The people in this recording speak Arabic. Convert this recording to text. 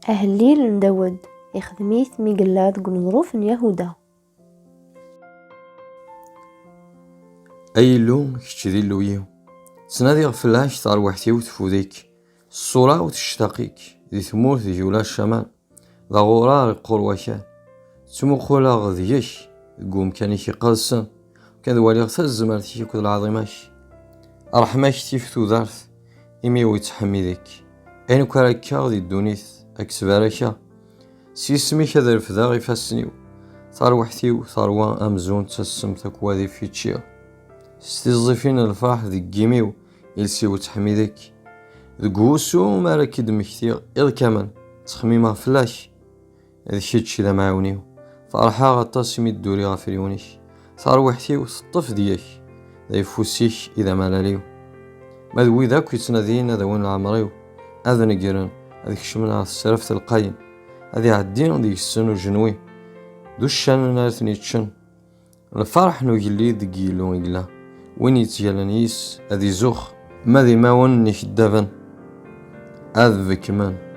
أهليل نداود يخدميت ميقلاد قن ظروف يهودا. أي اللوم كتشدي اللويو تنادي غفلاش تروحتي وتفوديك الصورة وتشتاقيك ذي ثمور ذي جولا الشمال ذا غورار القروشان تموخولا غذيش قوم كان يقاسن كان والي غسل الزمالتي كود العظيماش أرحماش تيفتو دارت إمي ويتحميدك أين كراكا غدي الدونيث أكسباركا سيسمي كذا رفدا غي فاسنيو تروحتيو ثروة أمزون تسمتك وادي فيتشيو ستيزفين الفرح ذي كيميو إلسيو تحميدك ذكوسو ماراكي دمكتي إذ كمان تخميمها فلاش هذا شي ذا معاونيو فرحا غطاسي ميدوري غافريونيش تروحتيو تطف دياك ذا يفوسيش إذا مالاليو ما ذوي ذاك يتنادين هذا وين العمريو هذا نقرن هذيك شمنا السرفت القايم هذي عدين ذيك السن وجنوي دوشان نارثني تشن الفرح نو يلي دقيلو يقلا وين يتجلنيس هذي زوخ ماذي ما ون نيش الدفن هذا كمان